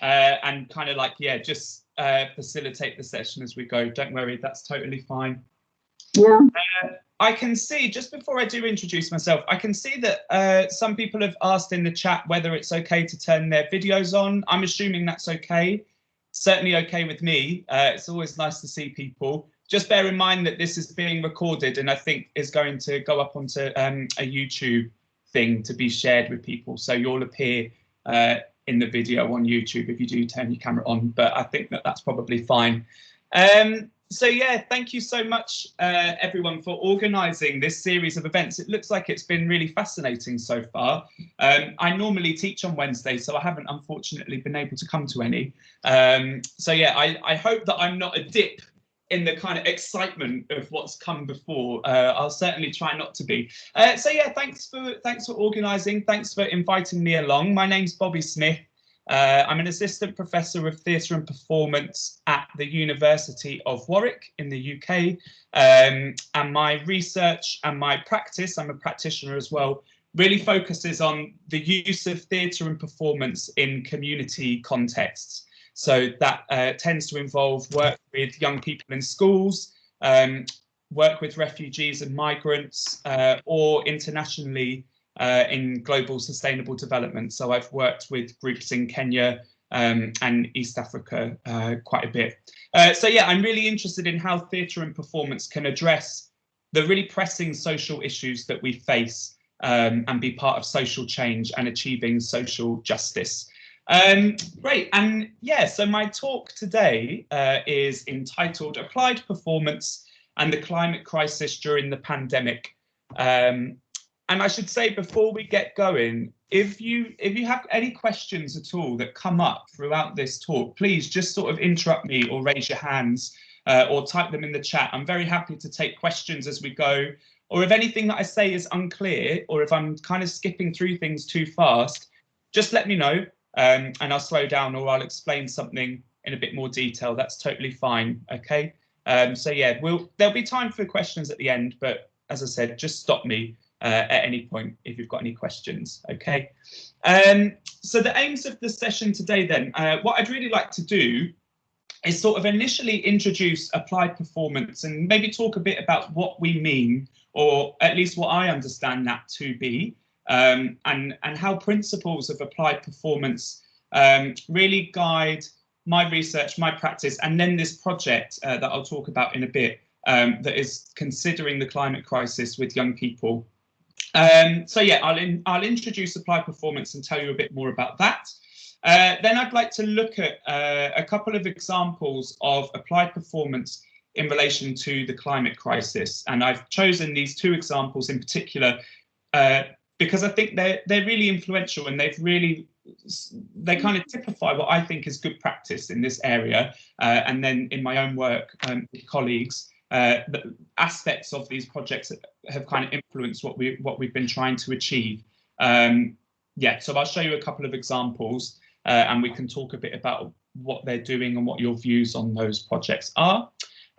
and kind of like, yeah, just facilitate the session as we go. Don't worry, that's totally fine. Yeah. I can see, just before I do introduce myself, I can see that some people have asked in the chat whether it's okay to turn their videos on. I'm assuming that's okay. Certainly okay with me. It's always nice to see people. Just bear in mind that this is being recorded and I think is going to go up onto a YouTube thing to be shared with people. So you'll appear in the video on YouTube if you do turn your camera on, but I think that that's probably fine. So yeah, thank you so much, everyone, for organising this series of events. It looks like it's been really fascinating so far. I normally teach on Wednesday, so I haven't unfortunately been able to come to any. So yeah, I hope that I'm not a dip in the kind of excitement of what's come before. I'll certainly try not to be. So yeah, thanks for organising. Thanks for inviting me along. My name's Bobby Smith. I'm an assistant professor of theatre and performance at the University of Warwick in the UK. And my research and my practice, I'm a practitioner as well, really focuses on the use of theatre and performance in community contexts. So that tends to involve work with young people in schools, work with refugees and migrants, or internationally in global sustainable development. So I've worked with groups in Kenya and East Africa quite a bit. So yeah, I'm really interested in how theatre and performance can address the really pressing social issues that we face and be part of social change and achieving social justice. Great, and yeah, so my talk today is entitled Applied Performance and the Climate Crisis During the Pandemic. And I should say before we get going, if you have any questions at all that come up throughout this talk, please just sort of interrupt me or raise your hands or type them in the chat. I'm very happy to take questions as we go, or if anything that I say is unclear, or if I'm kind of skipping through things too fast, just let me know and I'll slow down or I'll explain something in a bit more detail. That's totally fine, okay? So yeah, there'll be time for questions at the end, but as I said, just stop me at any point if you've got any questions, okay? So the aims of the session today then, what I'd really like to do is sort of initially introduce applied performance and maybe talk a bit about what we mean, or at least what I understand that to be, and how principles of applied performance really guide my research, my practice, and then this project that I'll talk about in a bit that is considering the climate crisis with young people. So yeah, I'll introduce applied performance and tell you a bit more about that. Then I'd like to look at a couple of examples of applied performance in relation to the climate crisis. And I've chosen these two examples in particular because I think they're really influential and they kind of typify what I think is good practice in this area. And then in my own work with colleagues, the aspects of these projects have kind of influenced what we've been trying to achieve. Yeah, so I'll show you a couple of examples and we can talk a bit about what they're doing and what your views on those projects are.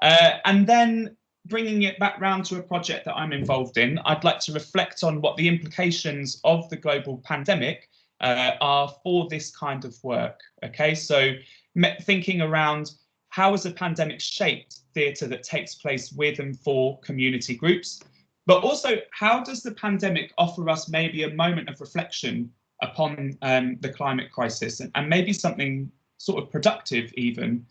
And then bringing it back round to a project that I'm involved in, I'd like to reflect on what the implications of the global pandemic are for this kind of work. Okay, so thinking around how has the pandemic shaped theatre that takes place with and for community groups, but also how does the pandemic offer us maybe a moment of reflection upon the climate crisis and maybe something sort of productive even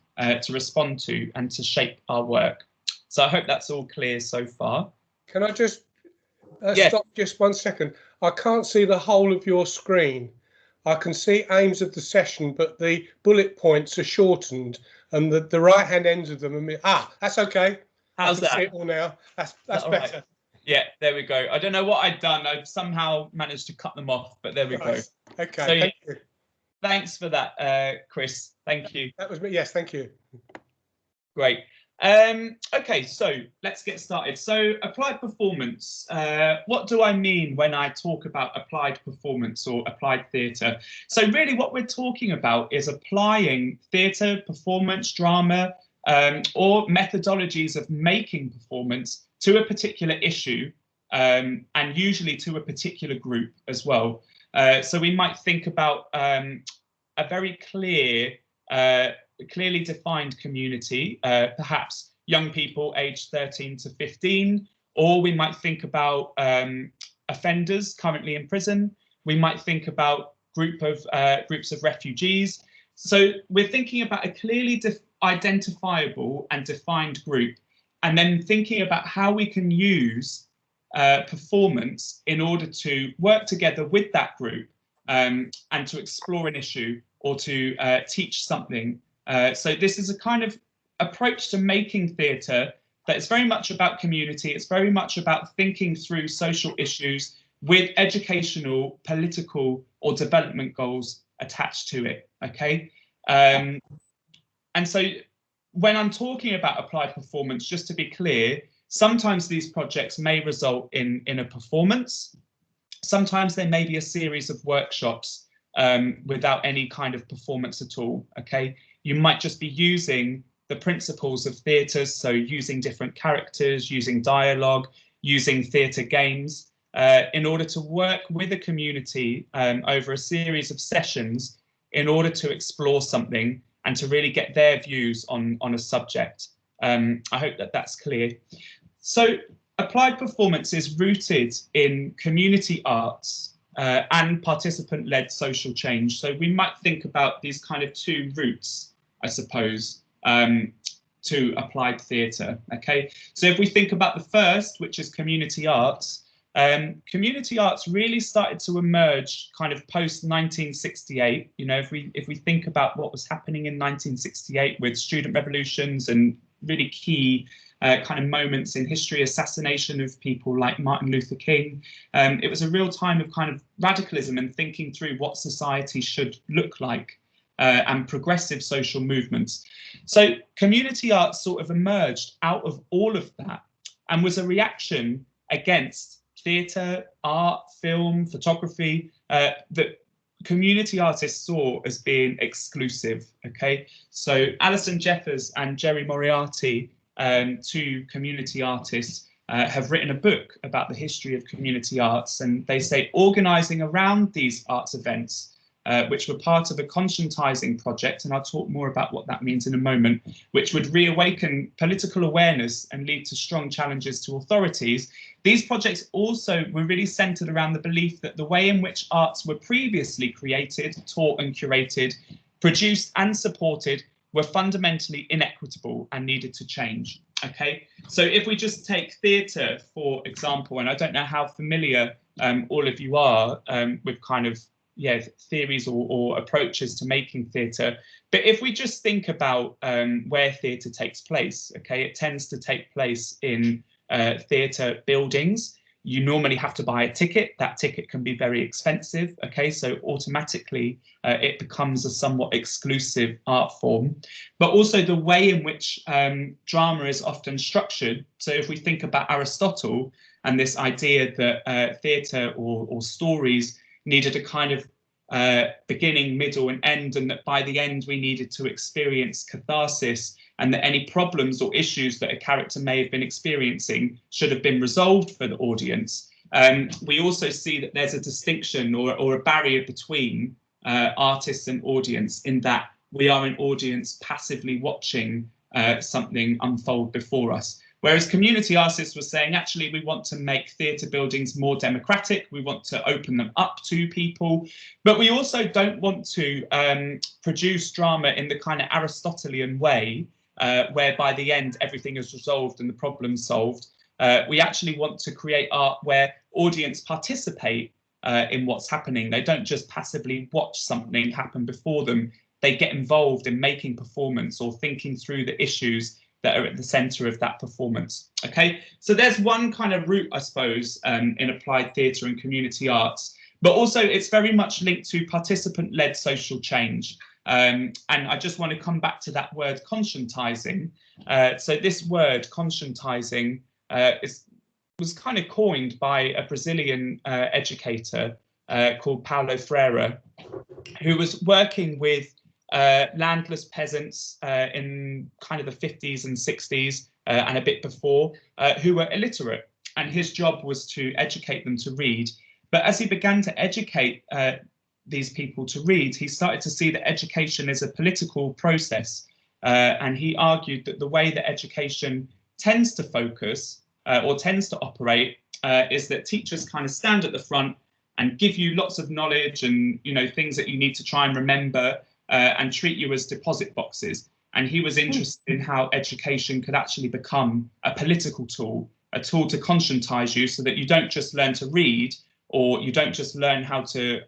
to respond to and to shape our work. So I hope that's all clear so far. Can I just stop just 1 second? I can't see the whole of your screen. I can see aims of the session, but the bullet points are shortened and the right-hand ends of them are... that's okay. How's that? I can see it all now. That's better. Right? Yeah, there we go. I don't know what I've done. I've somehow managed to cut them off, but there we go. Okay, so, thank you. Thanks for that, Chris. Thank you. That was me. Yes, thank you. Great. Okay, so let's get started. So applied performance, what do I mean when I talk about applied performance or applied theatre? So really what we're talking about is applying theatre, performance, drama, or methodologies of making performance to a particular issue, and usually to a particular group as well. So we might think about a very clearly defined community, perhaps young people aged 13 to 15, or we might think about offenders currently in prison. We might think about groups of refugees. So we're thinking about a clearly identifiable and defined group, and then thinking about how we can use performance in order to work together with that group and to explore an issue or to teach something. So this is a kind of approach to making theatre that is very much about community. It's very much about thinking through social issues with educational, political, or development goals attached to it. Okay, and so when I'm talking about applied performance, just to be clear, sometimes these projects may result in a performance. Sometimes there may be a series of workshops without any kind of performance at all. Okay, you might just be using the principles of theatre, so using different characters, using dialogue, using theatre games, in order to work with a community over a series of sessions in order to explore something and to really get their views on a subject. I hope that that's clear. So applied performance is rooted in community arts and participant-led social change. So we might think about these kind of two routes, I suppose, to applied theatre. Okay, so if we think about the first, which is community arts really started to emerge kind of post 1968. You know, if we think about what was happening in 1968 with student revolutions and really key kind of moments in history, assassination of people like Martin Luther King, it was a real time of kind of radicalism and thinking through what society should look like. And progressive social movements. So community arts sort of emerged out of all of that and was a reaction against theatre, art, film, photography that community artists saw as being exclusive. Okay, so Alison Jeffers and Jerry Moriarty, two community artists, have written a book about the history of community arts, and they say organising around these arts events, which were part of a conscientising project, and I'll talk more about what that means in a moment, which would reawaken political awareness and lead to strong challenges to authorities. These projects also were really centred around the belief that the way in which arts were previously created, taught and curated, produced and supported were fundamentally inequitable and needed to change. Okay, so if we just take theatre, for example, and I don't know how familiar all of you are with kind of theories or approaches to making theatre, but if we just think about where theatre takes place, okay, it tends to take place in theatre buildings. You normally have to buy a ticket. That ticket can be very expensive. Okay, so automatically it becomes a somewhat exclusive art form, but also the way in which drama is often structured. So if we think about Aristotle and this idea that theatre or stories needed a kind of beginning, middle and end, and that by the end we needed to experience catharsis, and that any problems or issues that a character may have been experiencing should have been resolved for the audience. We also see that there's a distinction or a barrier between artists and audience, in that we are an audience passively watching something unfold before us. Whereas community artists were saying, actually, we want to make theatre buildings more democratic. We want to open them up to people, but we also don't want to produce drama in the kind of Aristotelian way, where by the end everything is resolved and the problem solved. We actually want to create art where audience participate in what's happening. They don't just passively watch something happen before them. They get involved in making performance or thinking through the issues that are at the centre of that performance. Okay, so there's one kind of route, I suppose, in applied theatre and community arts, but also it's very much linked to participant-led social change. And I just want to come back to that word conscientising. So this word conscientising was kind of coined by a Brazilian educator called Paulo Freire, who was working with landless peasants in kind of the 50s and 60s and a bit before, who were illiterate, and his job was to educate them to read. But as he began to educate these people to read, he started to see that education is a political process. And he argued that the way that education tends to focus or tends to operate is that teachers kind of stand at the front and give you lots of knowledge and, you know, things that you need to try and remember and treat you as deposit boxes. And he was interested in how education could actually become a political tool, a tool to conscientize you so that you don't just learn to read, or you don't just learn how to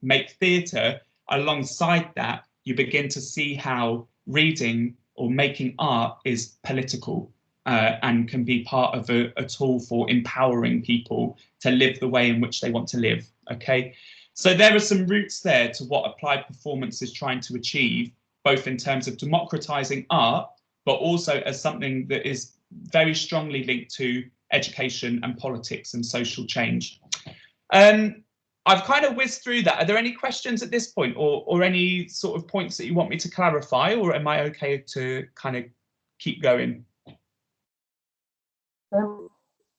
make theatre. Alongside that, you begin to see how reading or making art is political and can be part of a tool for empowering people to live the way in which they want to live. Okay, so there are some roots there to what applied performance is trying to achieve, both in terms of democratizing art, but also as something that is very strongly linked to education and politics and social change. I've kind of whizzed through that. Are there any questions at this point, or any sort of points that you want me to clarify, or am I okay to kind of keep going? Cool.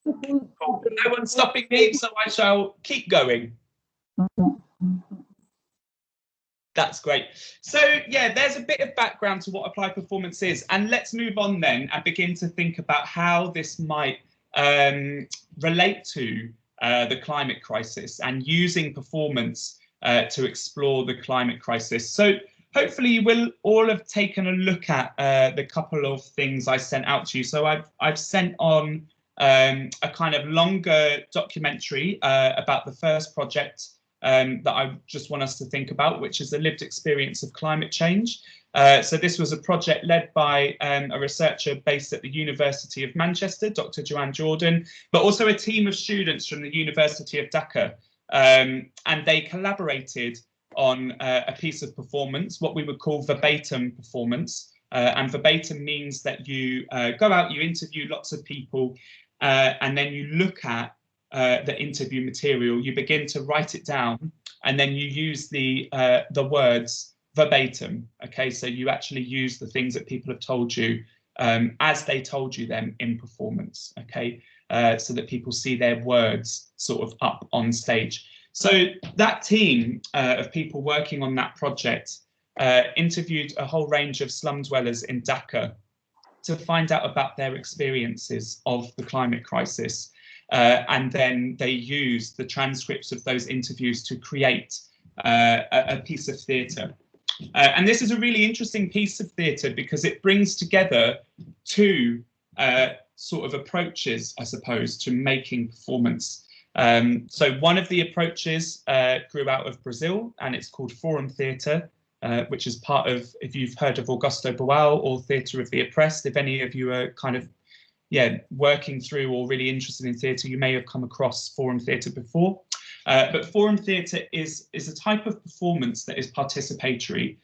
No one's stopping me, so I shall keep going. That's great. So yeah, there's a bit of background to what applied performance is, and let's move on then and begin to think about how this might relate to the climate crisis and using performance to explore the climate crisis. So hopefully you will all have taken a look at the couple of things I sent out to you. So I've sent on a kind of longer documentary about the first project that I just want us to think about, which is the lived experience of climate change. So this was a project led by a researcher based at the University of Manchester, Dr. Joanne Jordan, but also a team of students from the University of Dhaka. And they collaborated on a piece of performance, what we would call verbatim performance. And verbatim means that you go out, you interview lots of people, and then you look at the interview material, you begin to write it down, and then you use the words verbatim. Okay, so you actually use the things that people have told you as they told you them in performance. Okay, so that people see their words sort of up on stage. So that team of people working on that project interviewed a whole range of slum dwellers in Dhaka to find out about their experiences of the climate crisis. And then they used the transcripts of those interviews to create a piece of theatre. And this is a really interesting piece of theatre because it brings together two sort of approaches, I suppose, to making performance. So one of the approaches grew out of Brazil, and it's called forum theatre, which is part of, if you've heard of Augusto Boal or Theatre of the Oppressed, if any of you are kind of working through or really interested in theatre, you may have come across forum theatre before. But forum theatre is a type of performance that is participatory.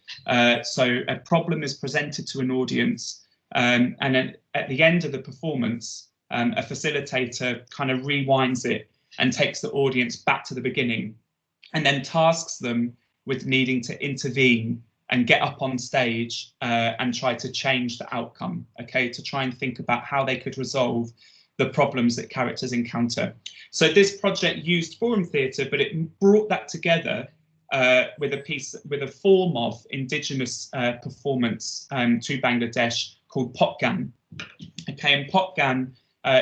So a problem is presented to an audience, and then at the end of the performance, a facilitator kind of rewinds it and takes the audience back to the beginning, and then tasks them with needing to intervene and get up on stage and try to change the outcome, okay, to try and think about how they could resolve the problems that characters encounter. So this project used forum theatre, but it brought that together with a form of indigenous performance to Bangladesh called Popgan. Okay, and Popgan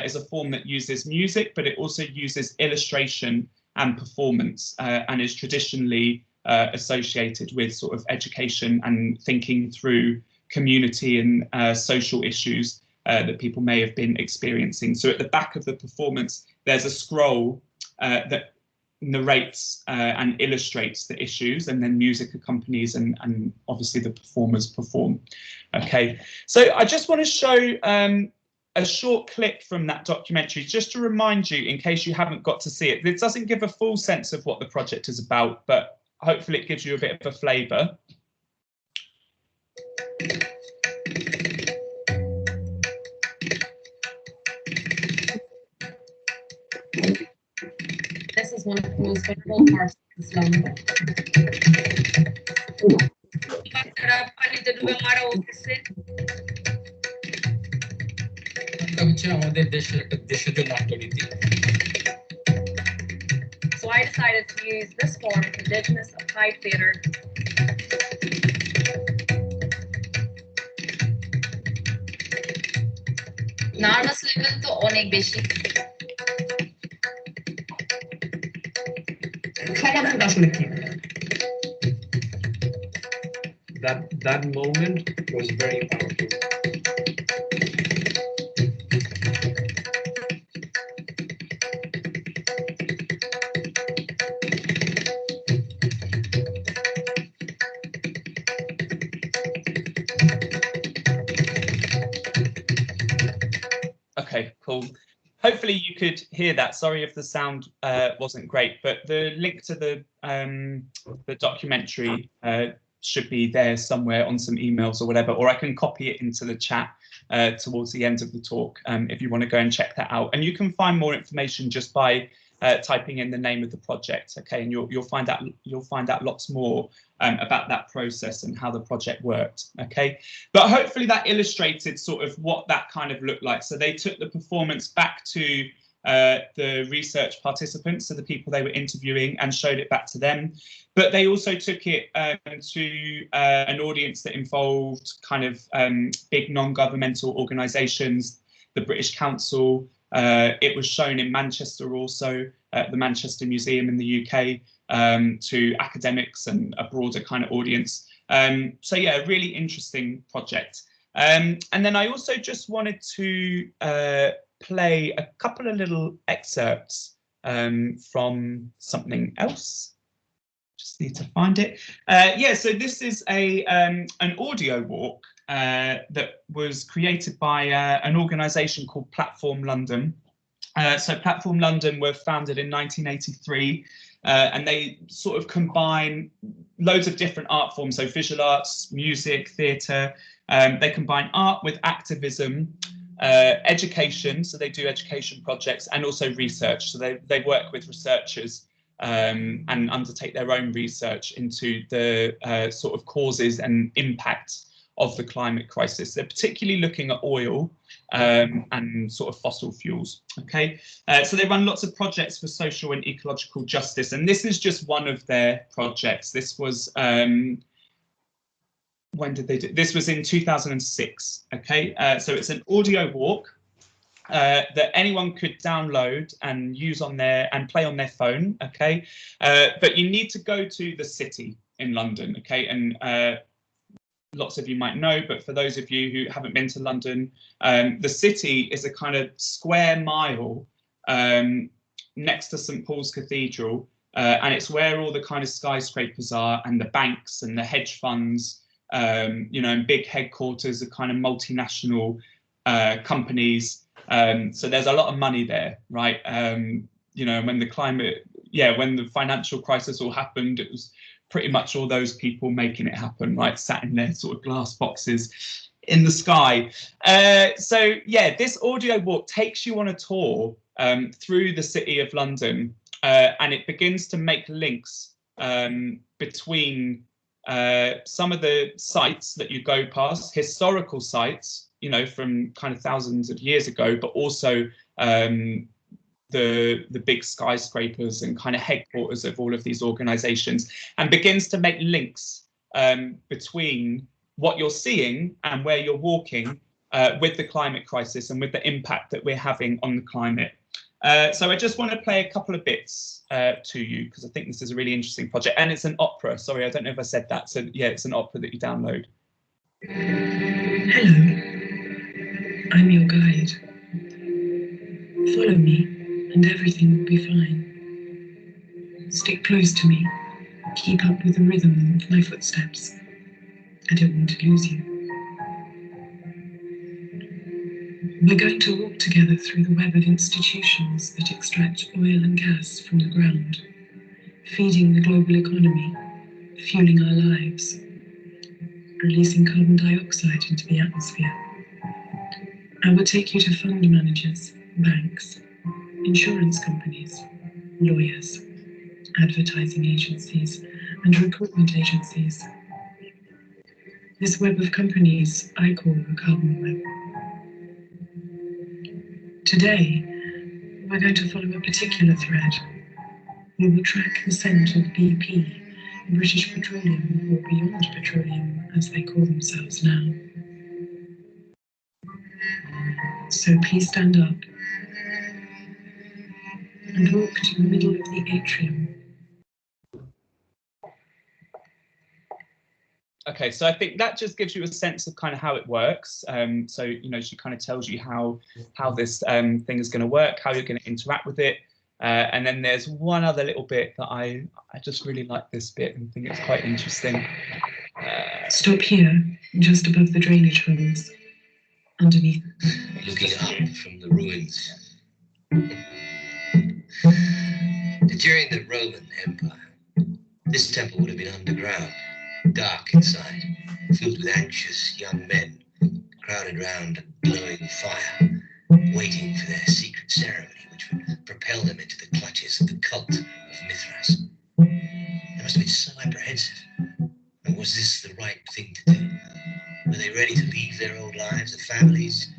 is a form that uses music, but it also uses illustration and performance, and is traditionally associated with sort of education and thinking through community and social issues that people may have been experiencing. So at the back of the performance, there's a scroll that narrates and illustrates the issues, and then music accompanies, and obviously the performers perform. Okay, so I just want to show a short clip from that documentary, just to remind you, in case you haven't got to see it. This doesn't give a full sense of what the project is about, but hopefully it gives you a bit of a flavour. This is one of the most visible parts of the slum. So I decided to use this form of Indigenous applied theatre. Nervous level তো অনেক বেশি। সমাধানটা আসলে কি? That moment was very powerful. Okay, cool. Hopefully you could hear that. Sorry if the sound wasn't great, but the link to the documentary should be there somewhere on some emails or whatever, or I can copy it into the chat towards the end of the talk if you want to go and check that out. And you can find more information just by typing in the name of the project, okay? And you'll find out lots more about that process and how the project worked, okay? But hopefully that illustrated sort of what that kind of looked like. So they took the performance back to the research participants, so the people they were interviewing, and showed it back to them. But they also took it to an audience that involved kind of big non-governmental organisations, the British Council. It was shown in Manchester also, at the Manchester Museum in the UK, to academics and a broader kind of audience. So yeah, a really interesting project. And then I also just wanted to play a couple of little excerpts from something else. Just need to find it. Yeah, so this is an audio walk that was created by an organisation called Platform London. So Platform London were founded in 1983, and they sort of combine loads of different art forms, so visual arts, music, theatre. They combine art with activism, education, so they do education projects, and also research. So they work with researchers and undertake their own research into the sort of causes and impacts of the climate crisis. They're particularly looking at oil and sort of fossil fuels. Okay, so they run lots of projects for social and ecological justice, and this is just one of their projects. This was when did they do? This was in 2006. Okay, so it's an audio walk that anyone could download and use on and play on their phone. Okay, but you need to go to the city in London. Okay, and lots of you might know, but for those of you who haven't been to London, the city is a kind of square mile next to St Paul's Cathedral, and it's where all the kind of skyscrapers are, and the banks and the hedge funds, you know, and big headquarters of kind of multinational companies. So there's a lot of money there, right? You know, when the financial crisis all happened, it was pretty much all those people making it happen, right? Sat in their sort of glass boxes in the sky. So yeah, this audio walk takes you on a tour through the city of London, and it begins to make links between some of the sites that you go past, historical sites, you know, from kind of thousands of years ago, but also the big skyscrapers and kind of headquarters of all of these organizations, and begins to make links between what you're seeing and where you're walking with the climate crisis and with the impact that we're having on the climate. So I just want to play a couple of bits to you, because I think this is a really interesting project, and it's an opera. Sorry, I don't know if I said that. So yeah, it's an opera that you download. Hello, I'm your guide. Follow me and everything will be fine. Stick close to me, keep up with the rhythm of my footsteps. I don't want to lose you. We're going to walk together through the web of institutions that extract oil and gas from the ground, feeding the global economy, fueling our lives, releasing carbon dioxide into the atmosphere. I will take you to fund managers, banks, insurance companies, lawyers, advertising agencies, and recruitment agencies. This web of companies I call the carbon web. Today, we're going to follow a particular thread, We will track the scent of BP, British Petroleum, or Beyond Petroleum, as they call themselves now. So please stand up and walk to the middle of the atrium. Okay, so I think that just gives you a sense of kind of how it works. So, you know, she kind of tells you how this thing is going to work, how you're going to interact with it. And then there's one other little bit that I just really like this bit and think it's quite interesting. Stop here, just above the drainage holes, underneath. Looking up from the ruins. During the Roman Empire, this temple would have been underground, dark inside, filled with anxious young men crowded round a glowing fire, waiting for their secret ceremony which would propel them into the clutches of the cult of Mithras. They must have been so apprehensive. And was this the right thing to do? Were they ready to leave their old lives, their families,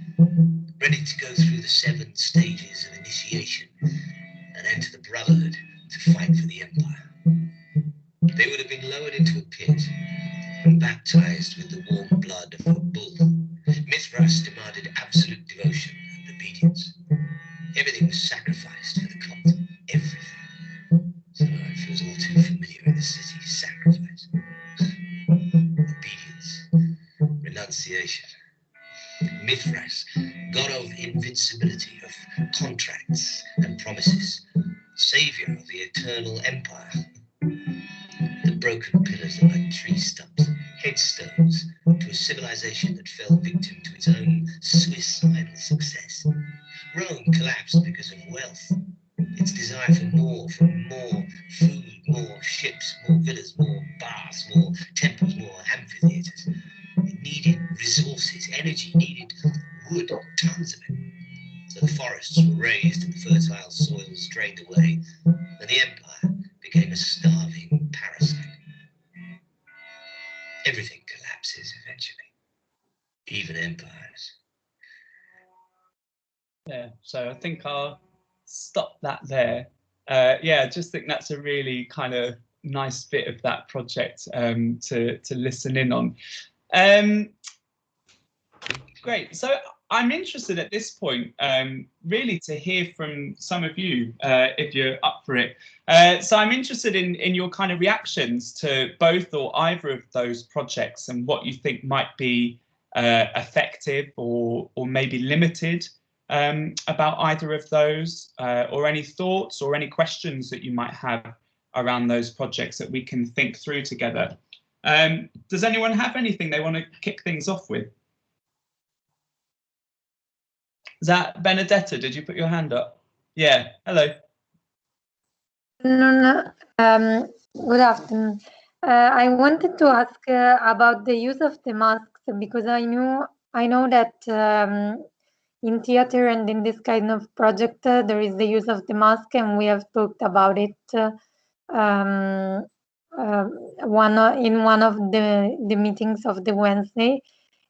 ready to go through the 7 stages of initiation and enter the brotherhood to fight for the empire? They would have been lowered into a pit and baptized with the warm blood of a bull. Mithras demanded absolute devotion and obedience. Everything was sacrificed for the cult. Everything. So it feels all too familiar in the city. Sacrifice. Obedience. Renunciation. Mithras, god of invincibility, of contracts and promises. Savior of the eternal empire. The broken pillars are like tree stumps, headstones to a civilization that fell victim to its own suicidal success. Rome collapsed because of wealth. Its desire for more food, more ships, more villas, more baths, more temples, more amphitheaters. It needed resources, energy, needed wood, tons of it. So the forests were razed and the fertile soils drained away, and the empire became a starving parasite. Everything collapses eventually, even empires. Yeah, so I think I'll stop that there. Yeah, I just think that's a really kind of nice bit of that project to listen in on. Great. So I'm interested at this point really to hear from some of you if you're up for it. So I'm interested in your kind of reactions to both or either of those projects and what you think might be effective or maybe limited about either of those, or any thoughts or any questions that you might have around those projects that we can think through together. Does anyone have anything they want to kick things off with? Is that Benedetta? Did you put your hand up? Yeah, hello. No, good afternoon. I wanted to ask about the use of the masks, because I know that in theater and in this kind of project there is the use of the mask, and we have talked about it in one of the meetings of the Wednesday.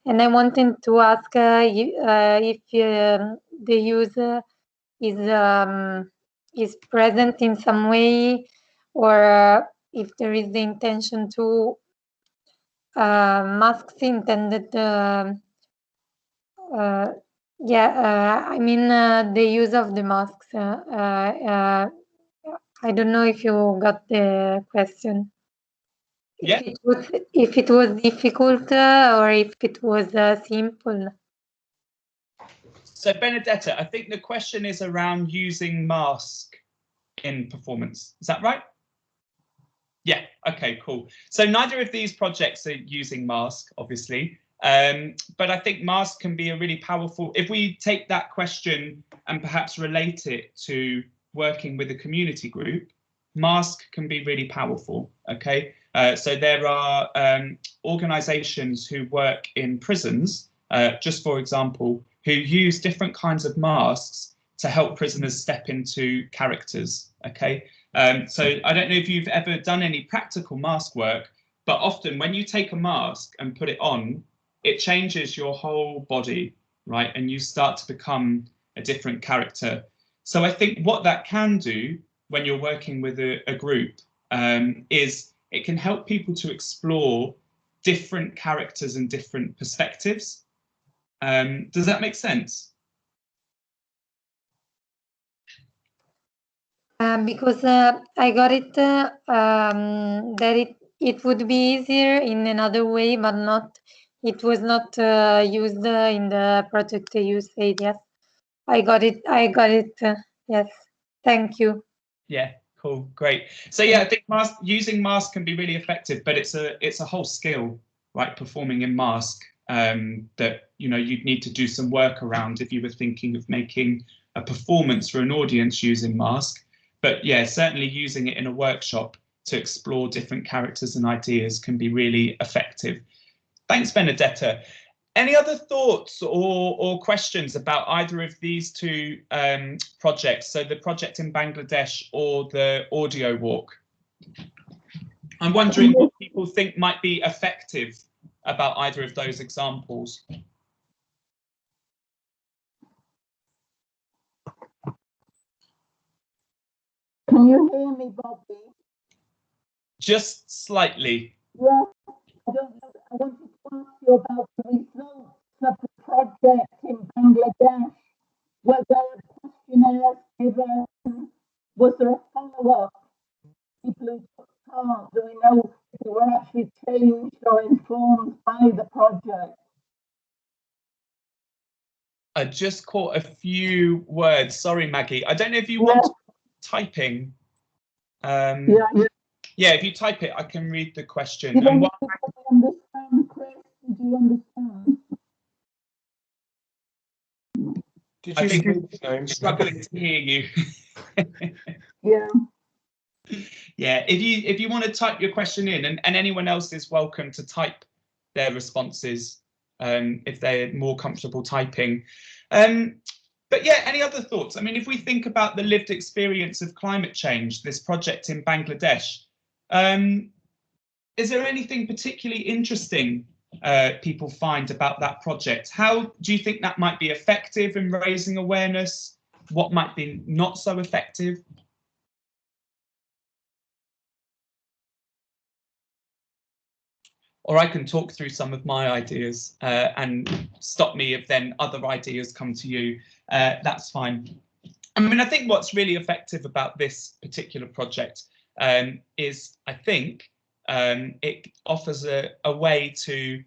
And I wanted to ask if the use is present in some way, or if there is the intention to masks intended. I mean the use of the masks. I don't know if you got the question. Yeah. If it was difficult or if it was simple. So Benedetta, I think the question is around using mask in performance. Is that right? Yeah, okay, cool. So neither of these projects are using mask, obviously, but I think mask can be a really powerful, if we take that question and perhaps relate it to working with a community group, mask can be really powerful, okay? So there are organizations who work in prisons, just for example, who use different kinds of masks to help prisoners step into characters, okay? So I don't know if you've ever done any practical mask work, but often when you take a mask and put it on, it changes your whole body, right? And you start to become a different character. So I think what that can do when you're working with a group is it can help people to explore different characters and different perspectives. Does that make sense? Because I got it that it would be easier in another way, but not. It was not used in the project you said. Yes, I got it. I got it. Yes, thank you. Yeah, cool, great. So yeah, I think using mask can be really effective, but it's a whole skill, right? Performing in mask that you'd need to do some work around if you were thinking of making a performance for an audience using mask. But yeah, certainly using it in a workshop to explore different characters and ideas can be really effective. Thanks, Benedetta. Any other thoughts or questions about either of these two projects? So the project in Bangladesh or the audio walk? I'm wondering what people think might be effective about either of those examples. Can you hear me, Bobby? Just slightly. Yes, I wanted to ask you about the results of the project in Bangladesh. Were there questionnaires given? Was there a follow-up? People who took part, do we know if they were actually changed or informed by the project? I just caught a few words. Sorry, Maggie. I don't know if you want typing. Yeah, if you type it, I can read the question. Did you understand, Chris? Did you understand? Did you see I'm struggling to hear you. Yeah. Yeah, if you want to type your question in, and anyone else is welcome to type their responses if they're more comfortable typing. But yeah, any other thoughts? I mean, if we think about the lived experience of climate change, this project in Bangladesh, is there anything particularly interesting people find about that project? How do you think that might be effective in raising awareness? What might be not so effective? Or I can talk through some of my ideas and stop me if then other ideas come to you. That's fine. I mean, I think what's really effective about this particular project is, I think, it offers a way to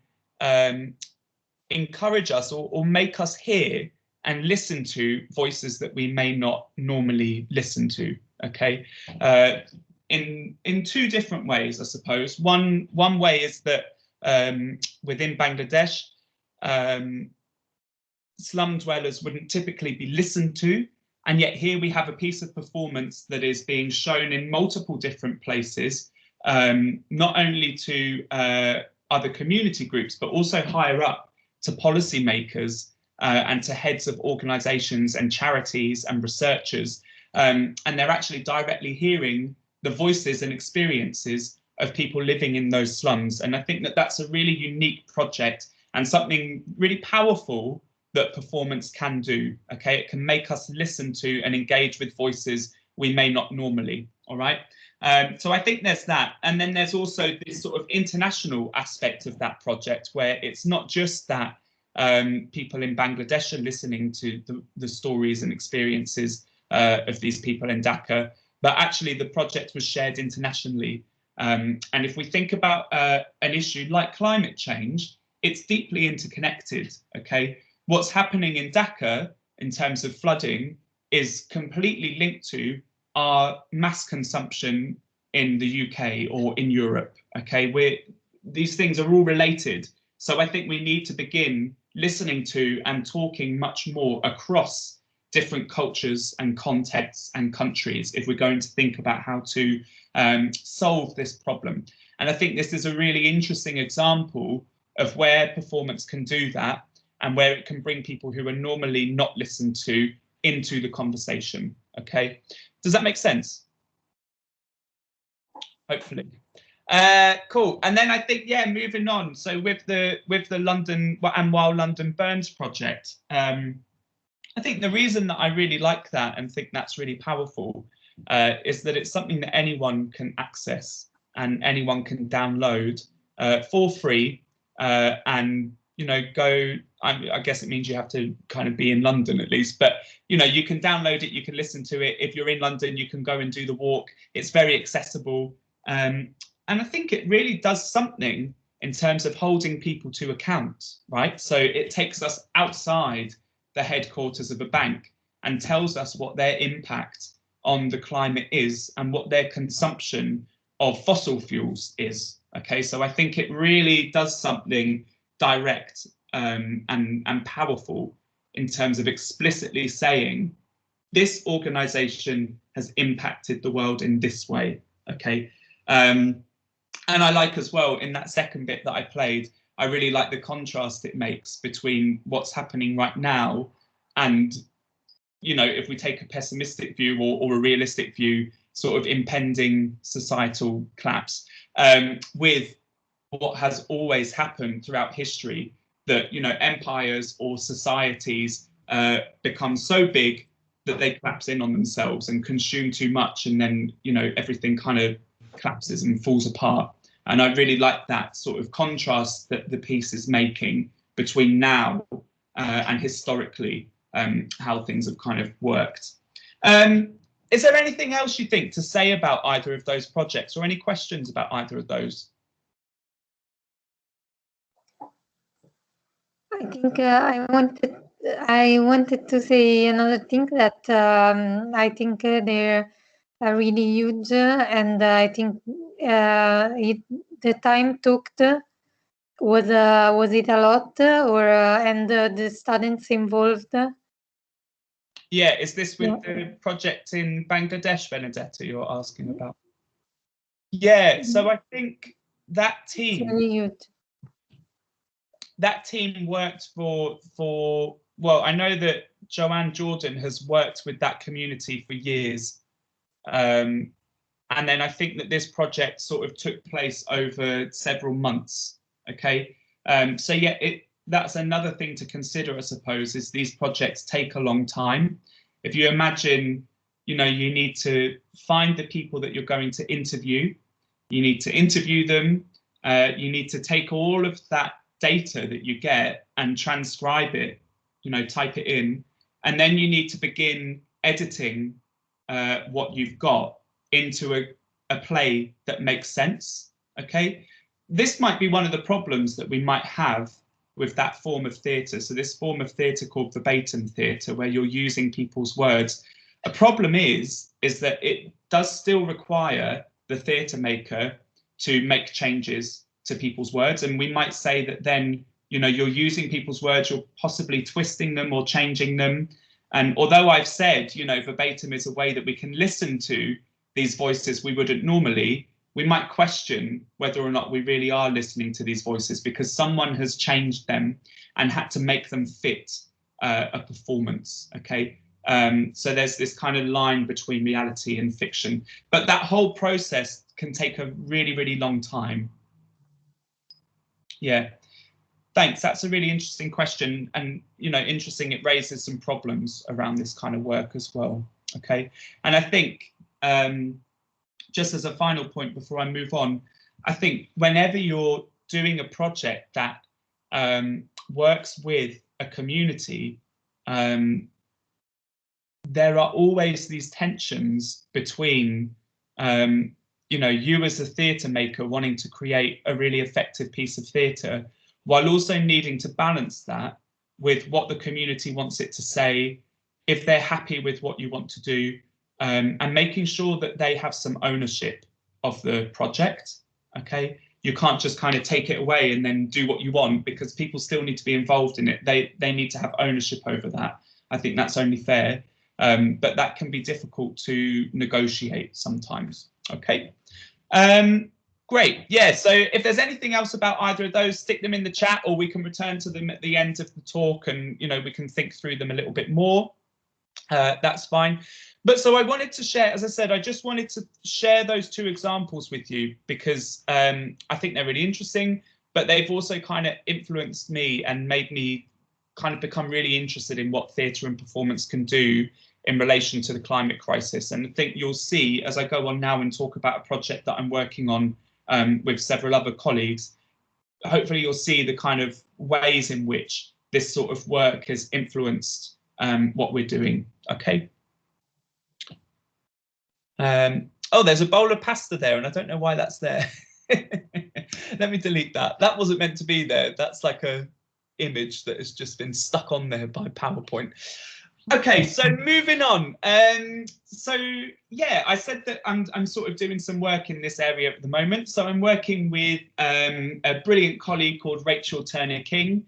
encourage us or make us hear and listen to voices that we may not normally listen to. Okay. In two different ways, I suppose. One way is that within Bangladesh, slum dwellers wouldn't typically be listened to, and yet here we have a piece of performance that is being shown in multiple different places, not only to other community groups, but also higher up to policymakers and to heads of organisations and charities and researchers, and they're actually directly hearing the voices and experiences of people living in those slums. And I think that that's a really unique project and something really powerful that performance can do. Okay, it can make us listen to and engage with voices we may not normally. All right. So I think there's that. And then there's also this sort of international aspect of that project, where it's not just that people in Bangladesh are listening to the stories and experiences of these people in Dhaka, but actually the project was shared internationally. And if we think about an issue like climate change, it's deeply interconnected. Okay, what's happening in Dhaka in terms of flooding is completely linked to our mass consumption in the UK or in Europe. Okay, these things are all related. So I think we need to begin listening to and talking much more across different cultures and contexts and countries if we're going to think about how to solve this problem. And I think this is a really interesting example of where performance can do that and where it can bring people who are normally not listened to into the conversation. Okay, does that make sense? Hopefully. Cool. And then I think, yeah, moving on. So with the London and While London Burns project, I think the reason that I really like that and think that's really powerful is that it's something that anyone can access and anyone can download for free, and I guess it means you have to kind of be in London at least, but you can download it, you can listen to it. If you're in London, you can go and do the walk. It's very accessible, and I think it really does something in terms of holding people to account, right? So it takes us outside the headquarters of a bank and tells us what their impact on the climate is and what their consumption of fossil fuels is. Okay, so I think it really does something direct and powerful in terms of explicitly saying this organization has impacted the world in this way. Okay, and I like as well, in that second bit that I played, I really like the contrast it makes between what's happening right now and, if we take a pessimistic view or a realistic view, sort of impending societal collapse, with what has always happened throughout history, that, empires or societies become so big that they collapse in on themselves and consume too much, and then, everything kind of collapses and falls apart. And I really like that sort of contrast that the piece is making between now and historically, how things have kind of worked. Is there anything else you think to say about either of those projects, or any questions about either of those? I think I wanted to say another thing, that I think they're really huge, and I think the time took was it a lot, or and the students involved? Yeah, is this with the project in Bangladesh, Benedetta, you're asking about? Yeah, so I think that team, really huge. That team worked for well, I know that Joanne Jordan has worked with that community for years. And then I think that this project sort of took place over several months. Okay, so yeah, that's another thing to consider, I suppose, is these projects take a long time. If you imagine, you need to find the people that you're going to interview, you need to interview them, you need to take all of that data that you get and transcribe it, type it in, and then you need to begin editing what you've got into a play that makes sense. Okay, this might be one of the problems that we might have with that form of theatre. So this form of theatre called verbatim theatre, where you're using people's words. A problem is that it does still require the theatre maker to make changes to people's words, and we might say that then, you're using people's words, you're possibly twisting them or changing them. And although I've said, verbatim is a way that we can listen to these voices we wouldn't normally, we might question whether or not we really are listening to these voices, because someone has changed them and had to make them fit a performance. Okay, so there's this kind of line between reality and fiction, but that whole process can take a really, really long time. Yeah, thanks. That's a really interesting question, and interesting. It raises some problems around this kind of work as well. Okay, and I think just as a final point before I move on, I think whenever you're doing a project that works with a community, there are always these tensions between you as a theatre maker wanting to create a really effective piece of theatre, while also needing to balance that with what the community wants it to say, if they're happy with what you want to do, and making sure that they have some ownership of the project. Okay, you can't just kind of take it away and then do what you want, because people still need to be involved in it. They need to have ownership over that. I think that's only fair, but that can be difficult to negotiate sometimes. Okay, great. Yeah, so if there's anything else about either of those, stick them in the chat, or we can return to them at the end of the talk, and we can think through them a little bit more. That's fine. But so I wanted to share, as I said, I just wanted to share those two examples with you, because I think they're really interesting, but they've also kind of influenced me and made me kind of become really interested in what theatre and performance can do in relation to the climate crisis. And I think you'll see as I go on now and talk about a project that I'm working on with several other colleagues, hopefully you'll see the kind of ways in which this sort of work has influenced what we're doing. Okay. Oh, there's a bowl of pasta there, and I don't know why that's there. Let me delete that. That wasn't meant to be there. That's like a image that has just been stuck on there by PowerPoint. Okay, so moving on. So yeah, I said that I'm sort of doing some work in this area at the moment. So I'm working with a brilliant colleague called Rachel Turner-King,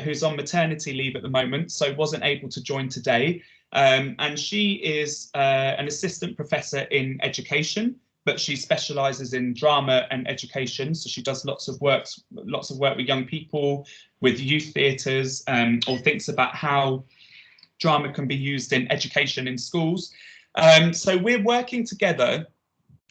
who's on maternity leave at the moment, so wasn't able to join today. And she is an assistant professor in education, but she specialises in drama and education. So she does lots of work with young people, with youth theatres, or thinks about how drama can be used in education in schools. So we're working together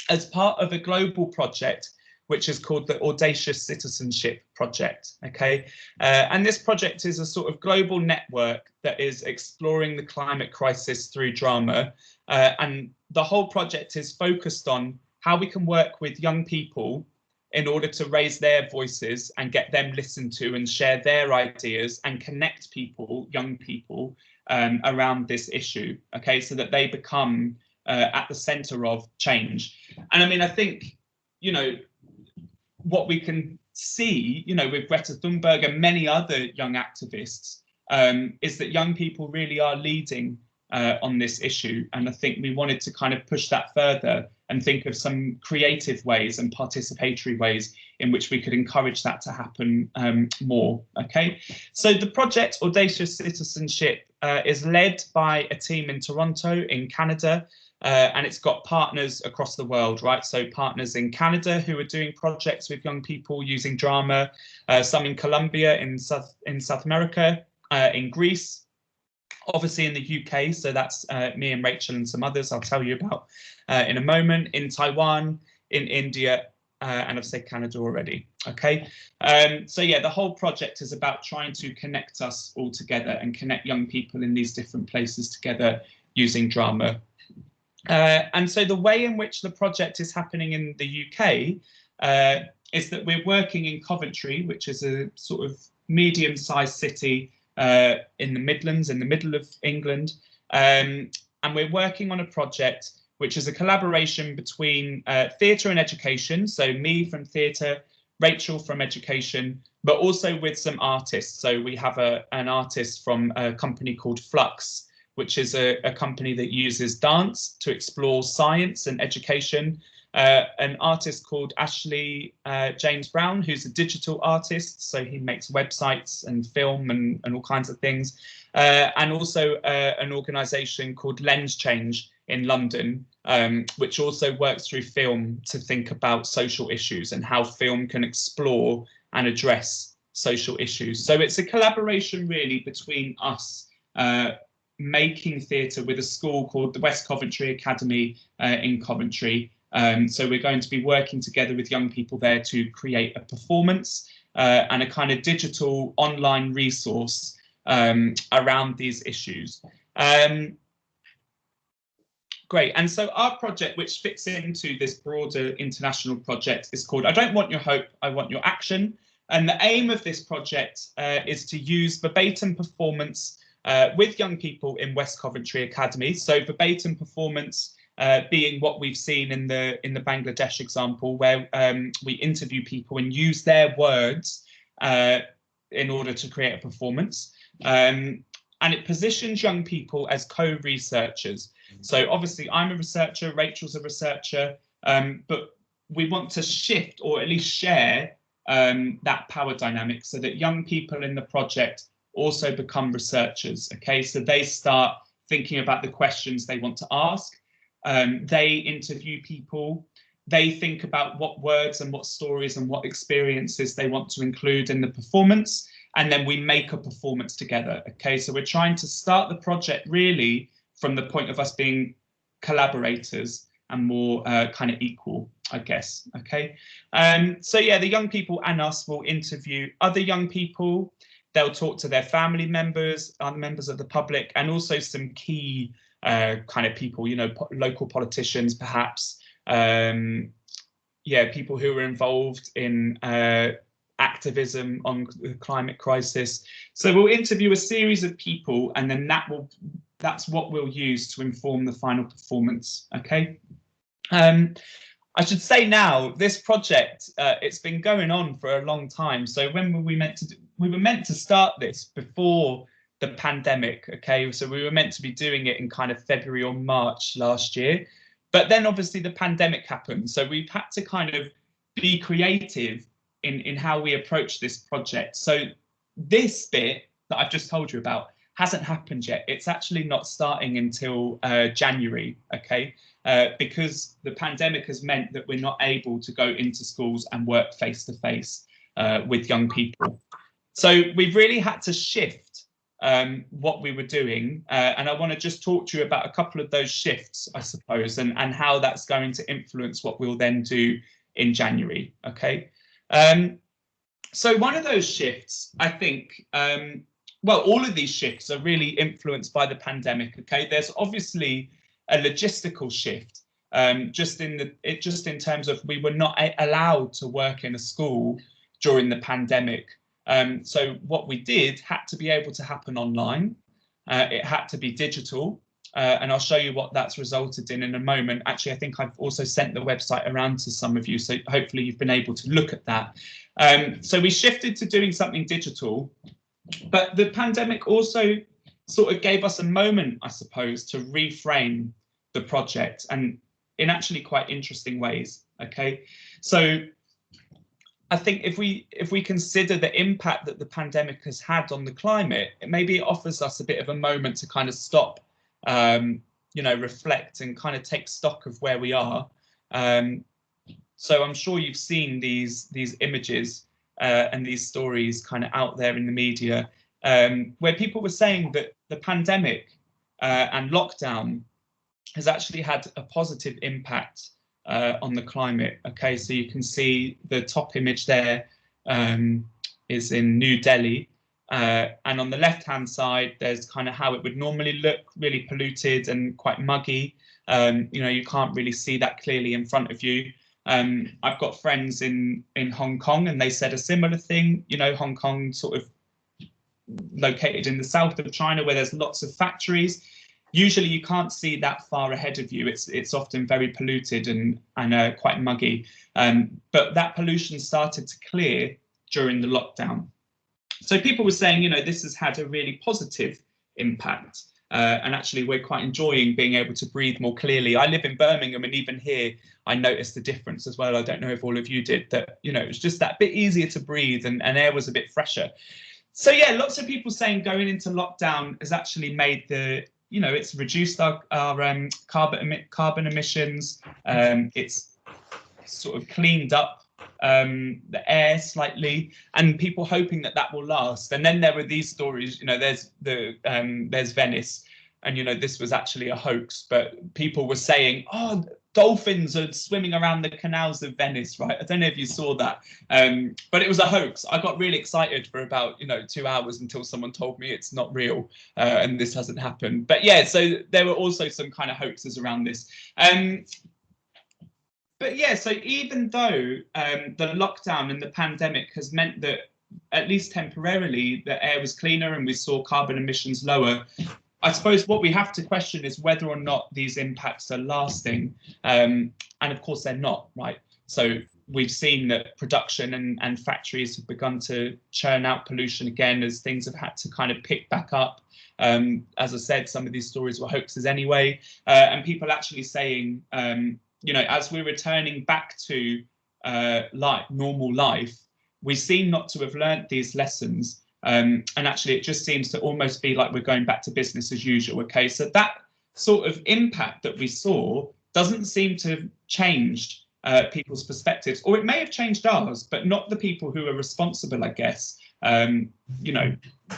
as part of a global project, which is called the Audacious Citizenship project. Okay, and this project is a sort of global network that is exploring the climate crisis through drama. And the whole project is focused on how we can work with young people in order to raise their voices and get them listened to and share their ideas and connect people, young people, around this issue. Okay, so that they become at the centre of change. And I mean, I think, you know, what we can see, you know, with Greta Thunberg and many other young activists, is that young people really are leading on this issue. And I think we wanted to kind of push that further and think of some creative ways and participatory ways in which we could encourage that to happen more. Okay, so the project Audacious Citizenship is led by a team in Toronto in Canada. And it's got partners across the world, right? So partners in Canada who are doing projects with young people using drama, some in Colombia, in South America, in Greece, obviously in the UK. So that's me and Rachel and some others I'll tell you about in a moment, in Taiwan, in India, and I've said Canada already. Okay, so yeah, the whole project is about trying to connect us all together and connect young people in these different places together using drama. And so the way in which the project is happening in the UK is that we're working in Coventry, which is a sort of medium-sized city in the Midlands, in the middle of England. And we're working on a project which is a collaboration between theatre and education. So me from theatre, Rachel from education, but also with some artists. So we have an artist from a company called Flux, which is a company that uses dance to explore science and education. An artist called Ashley James Brown, who's a digital artist, so he makes websites and film and all kinds of things. And also an organisation called Lens Change in London, which also works through film to think about social issues and how film can explore and address social issues. So it's a collaboration really between us making theatre with a school called the West Coventry Academy in Coventry. So we're going to be working together with young people there to create a performance and a kind of digital online resource around these issues. Great. And so our project, which fits into this broader international project, is called I Don't Want Your Hope, I Want Your Action. And the aim of this project is to use verbatim performance with young people in West Coventry Academy. So verbatim performance being what we've seen in the Bangladesh example, where we interview people and use their words in order to create a performance. And it positions young people as co-researchers. So obviously I'm a researcher, Rachel's a researcher, but we want to shift or at least share that power dynamic so that young people in the project also become researchers. Okay, so they start thinking about the questions they want to ask. They interview people. They think about what words and what stories and what experiences they want to include in the performance. And then we make a performance together. Okay, so we're trying to start the project really from the point of us being collaborators and more kind of equal, I guess. Okay, so yeah, the young people and us will interview other young people. They'll talk to their family members, other members of the public, and also some key kind of people, local politicians, perhaps, people who are involved in activism on the climate crisis. So we'll interview a series of people, and then that's what we'll use to inform the final performance. Okay. I should say now, this project, it's been going on for a long time. So when were we meant to we were meant to start this before the pandemic. Okay, so we were meant to be doing it in kind of February or March last year, but then obviously the pandemic happened. So we've had to kind of be creative in how we approach this project. So this bit that I've just told you about hasn't happened yet. It's actually not starting until January, okay? Because the pandemic has meant that we're not able to go into schools and work face to face with young people. So we've really had to shift what we were doing. And I want to just talk to you about a couple of those shifts, I suppose, and how that's going to influence what we'll then do in January, okay? So one of those shifts, I think, well, all of these shifts are really influenced by the pandemic, okay? There's obviously a logistical shift, just in terms of we were not allowed to work in a school during the pandemic. So what we did had to be able to happen online. It had to be digital, and I'll show you what that's resulted in a moment. Actually, I think I've also sent the website around to some of you, so hopefully you've been able to look at that. So we shifted to doing something digital, but the pandemic also sort of gave us a moment, I suppose, to reframe the project, and in actually quite interesting ways. Okay, so I think if we consider the impact that the pandemic has had on the climate, maybe it offers us a bit of a moment to kind of stop, reflect and kind of take stock of where we are. So I'm sure you've seen these images and these stories kind of out there in the media, where people were saying that the pandemic and lockdown has actually had a positive impact on the climate. Okay, so you can see the top image there is in New Delhi, and on the left-hand side, there's kind of how it would normally look, really polluted and quite muggy. You can't really see that clearly in front of you. I've got friends in Hong Kong, and they said a similar thing. Hong Kong sort of located in the south of China, where there's lots of factories. Usually you can't see that far ahead of you. It's often very polluted and quite muggy. But that pollution started to clear during the lockdown. So people were saying, this has had a really positive impact. And actually, we're quite enjoying being able to breathe more clearly. I live in Birmingham, and even here, I noticed the difference as well. I don't know if all of you did, that, it was just that bit easier to breathe, and air was a bit fresher. So yeah, lots of people saying going into lockdown has actually made it's reduced our carbon emissions. It's sort of cleaned up the air slightly, and people hoping that will last. And then there were these stories, there's Venice, and this was actually a hoax, but people were saying, oh, dolphins are swimming around the canals of Venice, right? I don't know if you saw that, but it was a hoax. I got really excited for about 2 hours until someone told me it's not real, and this hasn't happened. But yeah, so there were also some kind of hoaxes around this. But yeah, so even though the lockdown and the pandemic has meant that, at least temporarily, the air was cleaner and we saw carbon emissions lower, I suppose what we have to question is whether or not these impacts are lasting. And of course, they're not, right? So we've seen that production and factories have begun to churn out pollution again as things have had to kind of pick back up. As I said, some of these stories were hoaxes anyway, and people actually saying, as we're returning back to normal life, we seem not to have learnt these lessons. And actually, it just seems to almost be like we're going back to business as usual. Okay, so that sort of impact that we saw doesn't seem to have changed people's perspectives, or it may have changed ours, but not the people who are responsible, I guess.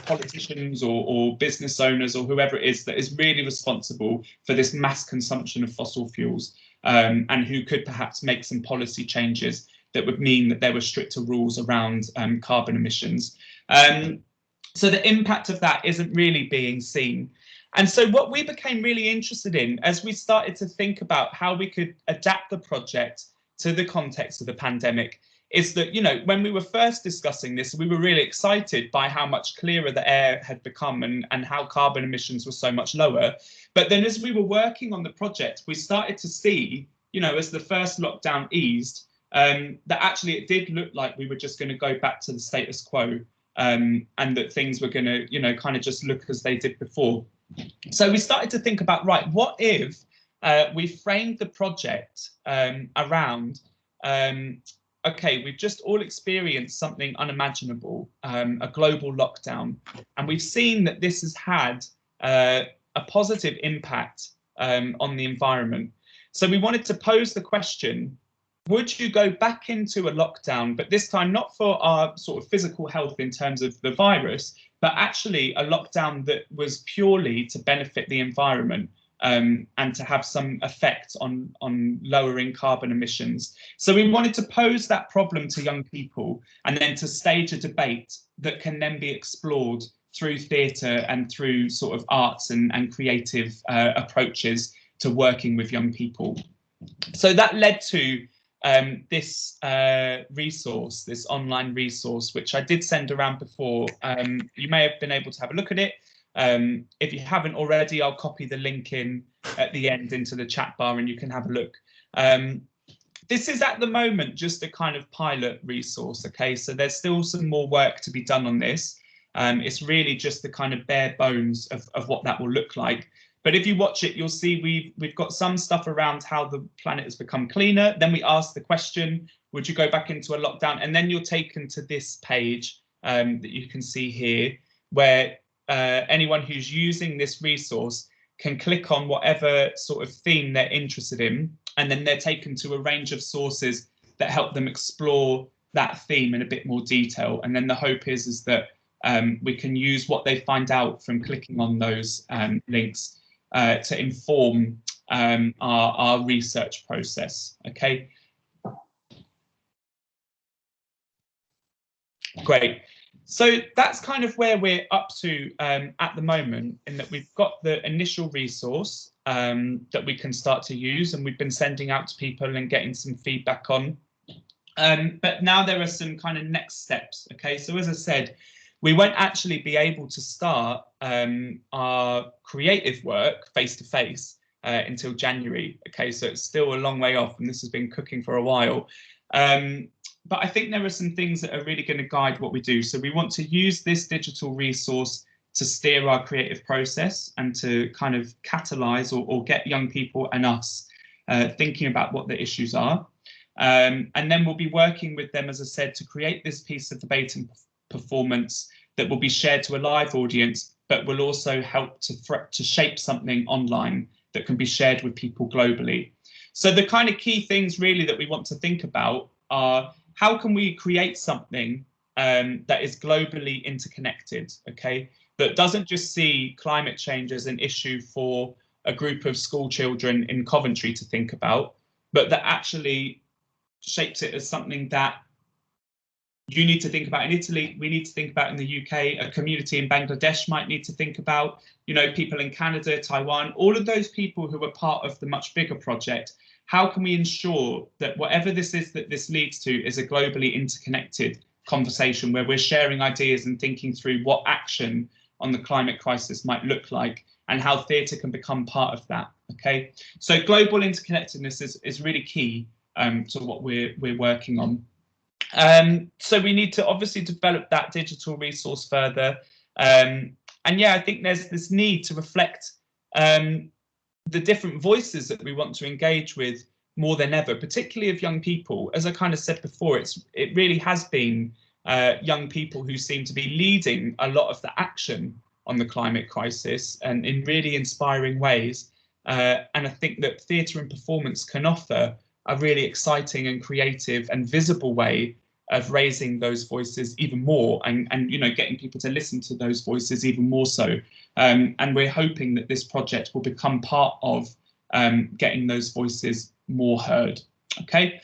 Politicians or business owners or whoever it is that is really responsible for this mass consumption of fossil fuels, and who could perhaps make some policy changes that would mean that there were stricter rules around carbon emissions. So the impact of that isn't really being seen. And so what we became really interested in as we started to think about how we could adapt the project to the context of the pandemic is that, you know, when we were first discussing this, we were really excited by how much clearer the air had become and how carbon emissions were so much lower. But then as we were working on the project, we started to see, you know, as the first lockdown eased, that actually it did look like we were just going to go back to the status quo, and that things were going to, you know, kind of just look as they did before. So we started to think about, right, what if we framed the project around, okay, we've just all experienced something unimaginable, a global lockdown, and we've seen that this has had a positive impact on the environment. So we wanted to pose the question, would you go back into a lockdown, but this time not for our sort of physical health in terms of the virus, but actually a lockdown that was purely to benefit the environment and to have some effect on lowering carbon emissions. So we wanted to pose that problem to young people and then to stage a debate that can then be explored through theatre and through sort of arts and creative approaches to working with young people. So that led to this resource, this online resource, which I did send around before. You may have been able to have a look at it. If you haven't already, I'll copy the link in at the end into the chat bar and you can have a look. This is at the moment just a kind of pilot resource, okay? So there's still some more work to be done on this. It's really just the kind of bare bones of what that will look like. But if you watch it, you'll see we've got some stuff around how the planet has become cleaner. Then we ask the question, would you go back into a lockdown? And then you're taken to this page that you can see here, where anyone who's using this resource can click on whatever sort of theme they're interested in, and then they're taken to a range of sources that help them explore that theme in a bit more detail. And then the hope is that we can use what they find out from clicking on those links to inform our research process. Okay. Great. So that's kind of where we're up to at the moment, in that we've got the initial resource that we can start to use, and we've been sending out to people and getting some feedback on. But now there are some kind of next steps. Okay, so as I said, we won't actually be able to start our creative work face to face until January. Okay, so it's still a long way off, and this has been cooking for a while. But I think there are some things that are really going to guide what we do. So we want to use this digital resource to steer our creative process and to kind of catalyse or get young people and us thinking about what the issues are. And then we'll be working with them, as I said, to create this piece of verbatim performance that will be shared to a live audience, but will also help to shape something online that can be shared with people globally. So the kind of key things really that we want to think about are, how can we create something that is globally interconnected, okay, that doesn't just see climate change as an issue for a group of school children in Coventry to think about, but that actually shapes it as something that you need to think about in Italy, we need to think about in the UK, a community in Bangladesh might need to think about, you know, people in Canada, Taiwan, all of those people who are part of the much bigger project. How can we ensure that whatever this is that this leads to is a globally interconnected conversation where we're sharing ideas and thinking through what action on the climate crisis might look like and how theatre can become part of that, okay? So global interconnectedness is really key to what we're working on. So we need to obviously develop that digital resource further. And yeah, I think there's this need to reflect the different voices that we want to engage with more than ever, particularly of young people. As I kind of said before, it really has been young people who seem to be leading a lot of the action on the climate crisis and in really inspiring ways. And I think that theatre and performance can offer a really exciting and creative and visible way of raising those voices even more and you know, getting people to listen to those voices even more so. And we're hoping that this project will become part of getting those voices more heard. Okay,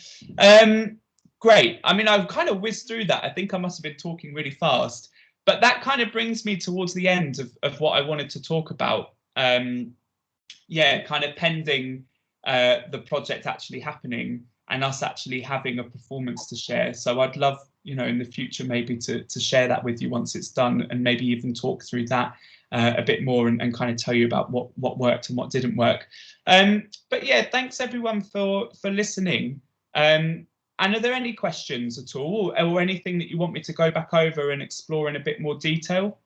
great. I mean, I've kind of whizzed through that. I think I must have been talking really fast, but that kind of brings me towards the end of what I wanted to talk about. yeah, kind of pending the project actually happening and us actually having a performance to share. So I'd love, you know, in the future maybe to share that with you once it's done, and maybe even talk through that a bit more, and kind of tell you about what worked and what didn't work. But yeah, thanks everyone for listening. And are there any questions at all, or anything that you want me to go back over and explore in a bit more detail?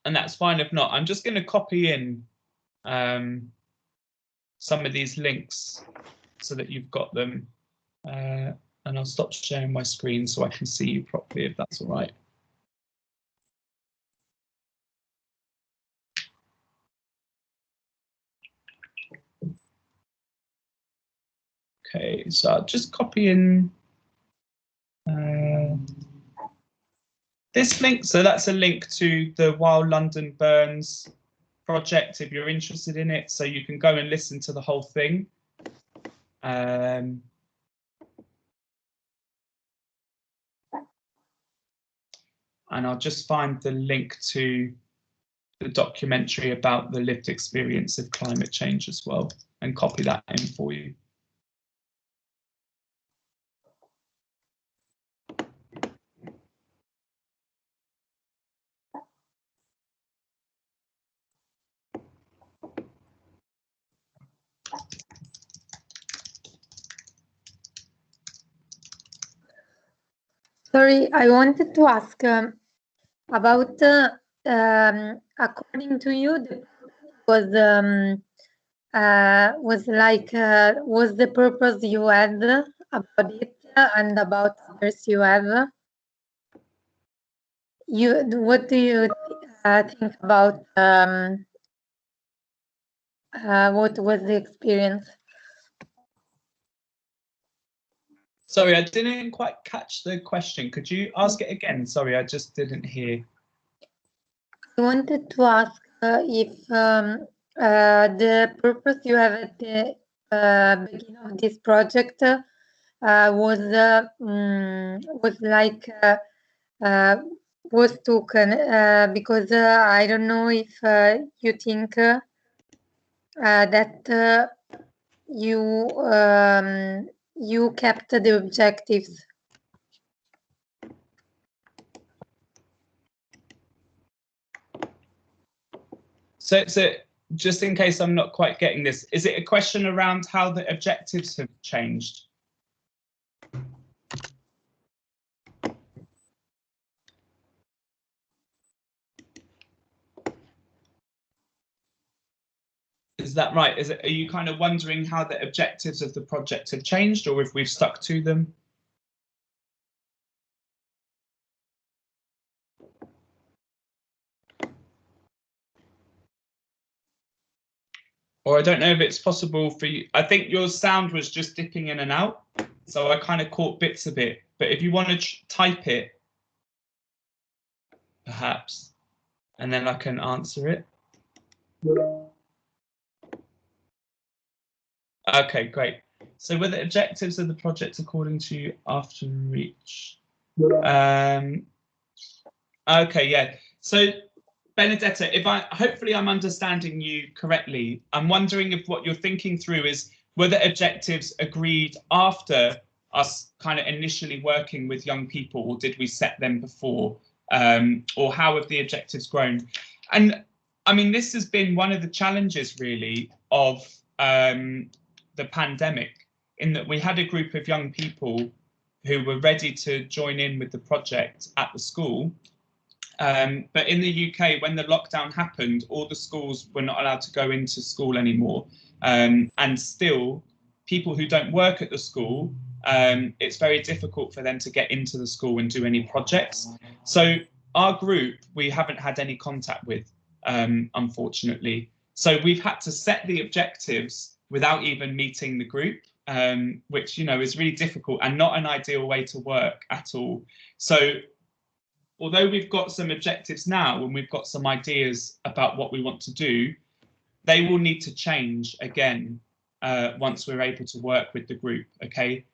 And that's fine if not. I'm just going to copy in some of these links so that you've got them. And I'll stop sharing my screen so I can see you properly, if that's all right. Okay, so I'll just copy in this link. So that's a link to the While London Burns project if you're interested in it. So you can go and listen to the whole thing. And I'll just find the link to the documentary about the lived experience of climate change as well, and copy that in for you. Sorry, I wanted to ask about, according to you, was the purpose you had about it and about others you have? What do you think about what was the experience? Sorry, I didn't quite catch the question. Could you ask it again? Sorry, I just didn't hear. I wanted to ask if the purpose you have at the beginning of this project was because I don't know if you think that you kept the objectives. So just in case I'm not quite getting this, is it a question around how the objectives have changed? Is that right? Are you kind of wondering how the objectives of the project have changed, or if we've stuck to them? Or I don't know if it's possible for you. I think your sound was just dipping in and out, so I kind of caught bits of it. But if you want to type it, perhaps, and then I can answer it. Okay, great. So were the objectives of the project according to you after reach? Okay, yeah. So Benedetta, hopefully I'm understanding you correctly. I'm wondering if what you're thinking through is, were the objectives agreed after us kind of initially working with young people, or did we set them before? Or how have the objectives grown? And I mean, this has been one of the challenges really of the pandemic, in that we had a group of young people who were ready to join in with the project at the school. But in the UK, when the lockdown happened, all the schools were not allowed to go into school anymore. And still, people who don't work at the school, it's very difficult for them to get into the school and do any projects. So our group, we haven't had any contact with, unfortunately. So we've had to set the objectives without even meeting the group, which, you know, is really difficult and not an ideal way to work at all. So although we've got some objectives now and we've got some ideas about what we want to do, they will need to change again once we're able to work with the group. Okay.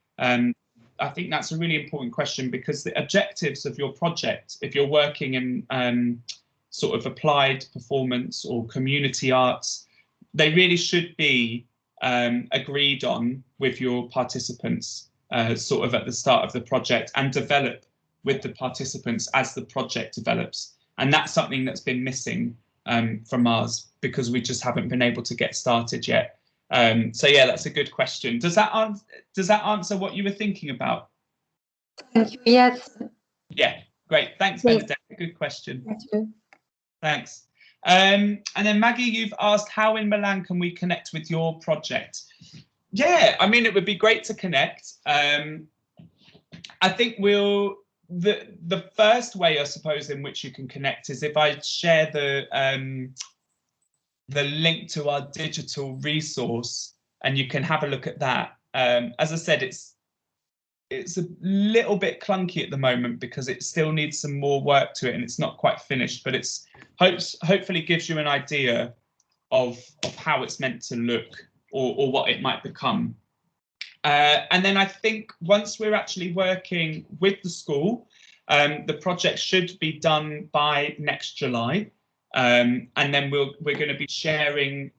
I think that's a really important question, because the objectives of your project, if you're working in sort of applied performance or community arts, they really should be agreed on with your participants sort of at the start of the project, and develop with the participants as the project develops. And that's something that's been missing from ours, because we just haven't been able to get started yet. So yeah, that's a good question. Does that answer what you were thinking about? Thank you. Yes. Yeah, great. Thanks, Benedetta. Good question. Thank you. Thanks. And then Maggie, you've asked, how in Milan can we connect with your project? Yeah, I mean, it would be great to connect. I think the first way, I suppose, in which you can connect is if I share the link to our digital resource, and you can have a look at that. As I said, it's a little bit clunky at the moment because it still needs some more work to it, and it's not quite finished, but it's hopefully gives you an idea of how it's meant to look, or what it might become. And then I think once we're actually working with the school, the project should be done by next July. And then we're going to be sharing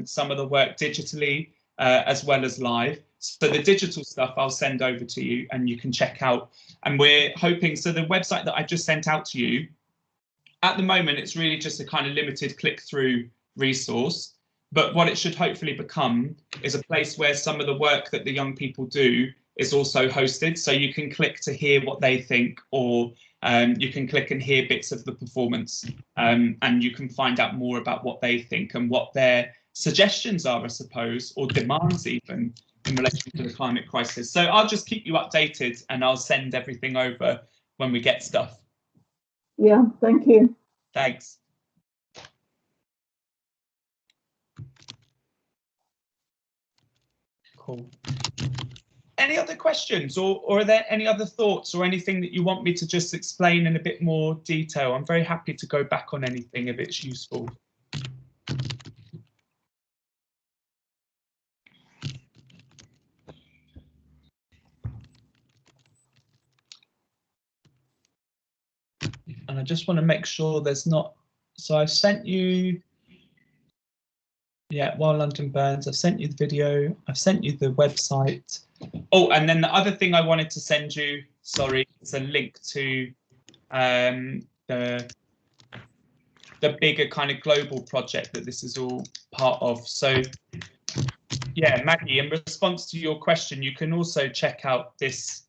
some of the work digitally as well as live. So the digital stuff I'll send over to you and you can check out. And we're hoping, so the website that I just sent out to you, at the moment, it's really just a kind of limited click-through resource. But what it should hopefully become is a place where some of the work that the young people do is also hosted. So you can click to hear what they think, or you can click and hear bits of the performance, and you can find out more about what they think and what their suggestions are, I suppose, or demands even in relation to the climate crisis. So I'll just keep you updated, and I'll send everything over when we get stuff. Yeah, thank you. Thanks. Cool. Any other questions, or are there any other thoughts or anything that you want me to just explain in a bit more detail? I'm very happy to go back on anything if it's useful. And I just want to make sure there's not, so I've sent you, yeah, While London Burns, I've sent you the video, I've sent you the website. Oh, and then the other thing I wanted to send you, sorry, is a link to the bigger kind of global project that this is all part of. So yeah, Maggie, in response to your question, you can also check out this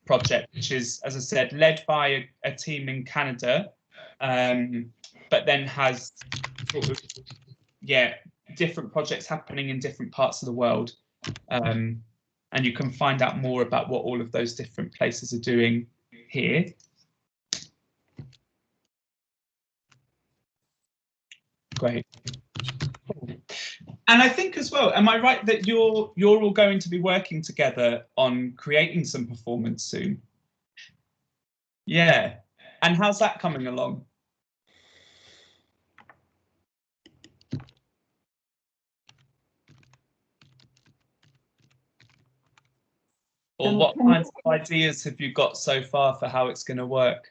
project, which is, as I said, led by a team in Canada, but then has sort of, yeah, different projects happening in different parts of the world. And you can find out more about what all of those different places are doing here. Great. And I think as well, am I right that you're all going to be working together on creating some performance soon? Yeah. And how's that coming along? Or what kinds of ideas have you got so far for how it's going to work?